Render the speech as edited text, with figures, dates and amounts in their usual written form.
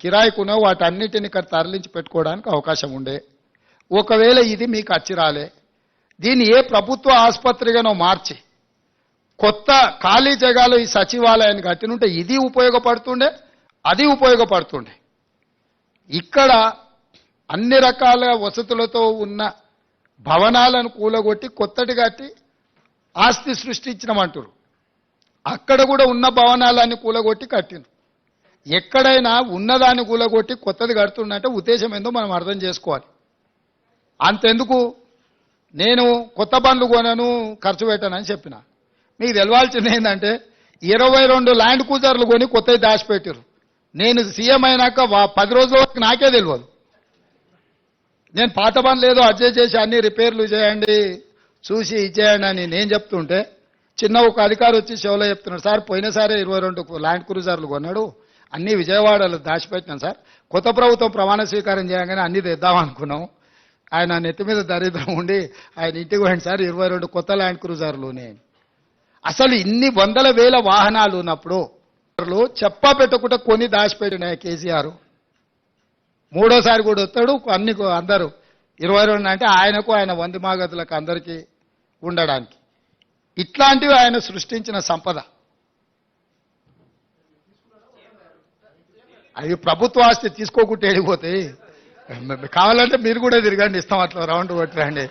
కిరాయికునో వాటన్నిటిని ఇక్కడ తరలించి పెట్టుకోవడానికి అవకాశం ఉండే. ఒకవేళ ఇది మీకు అచ్చి రాలే, దీన్ని ఏ ప్రభుత్వ ఆసుపత్రిగానో మార్చి కొత్త ఖాళీ జగాలో ఈ సచివాలయాన్ని కట్టినుంటే ఇది ఉపయోగపడుతుండే, అది ఉపయోగపడుతుండే. ఇక్కడ అన్ని రకాల వసతులతో ఉన్న భవనాలను కూలగొట్టి కొత్తటి కట్టి ఆస్తి సృష్టించినమంటారు. అక్కడ కూడా ఉన్న భవనాలన్నీ కూలగొట్టి కట్టిండ్రు. ఎక్కడైనా ఉన్నదాన్ని కూలగొట్టి కొత్తది కడుతున్నట్టే ఉద్దేశం ఏందో మనం అర్థం చేసుకోవాలి. అంతెందుకు నేను కొత్త బండ్లు కొనను, ఖర్చు పెట్టానని చెప్పిన. మీకు తెలవాల్సింది ఏంటంటే 22 ల్యాండ్ క్రూజర్లు కొని కొత్తవి దాచిపెట్టారు. నేను సీఎం అయినాక 10 రోజుల వరకు నాకే తెలియదు. నేను పాత బండ్లు ఏదో అడ్జస్ట్ చేసి అన్ని రిపేర్లు చేయండి, చూసి ఇచ్చేయండి అని నేను చెప్తుంటే చిన్న ఒక అధికారి వచ్చి షోలో చెప్తున్నాడు, సార్ పోయినసారి 22 ల్యాండ్ క్రూజర్లు కొన్నాడు, అన్ని విజయవాడలో దాచిపెట్టినాం సార్, కొత్త ప్రభుత్వం ప్రమాణ స్వీకారం చేయగానే అన్ని తెద్దాం అనుకున్నాం. ఆయన నెత్తి మీద దరిద్రం ఉండి ఆయన ఇంటికి పోయింది సార్ 22 కొత్త ల్యాండ్ క్రూజర్లునే. అసలు ఇన్ని వందల వేల వాహనాలు ఉన్నప్పుడు చెప్పా పెట్టకుండా కొని దాచిపెట్టినాయి కేసీఆర్. మూడోసారి కూడా వస్తాడు అన్ని అందరూ 22 అంటే ఆయనకు ఆయన వంది మాగతులకు అందరికీ ఉండడానికి. ఇట్లాంటివి ఆయన సృష్టించిన సంపద. అవి ప్రభుత్వ ఆస్తి తీసుకోకుండా వెళ్ళిపోతాయి. కావాలంటే మీరు కూడా తిరగండి, ఇస్తాం అట్లా రౌండ్ కొట్టరండి.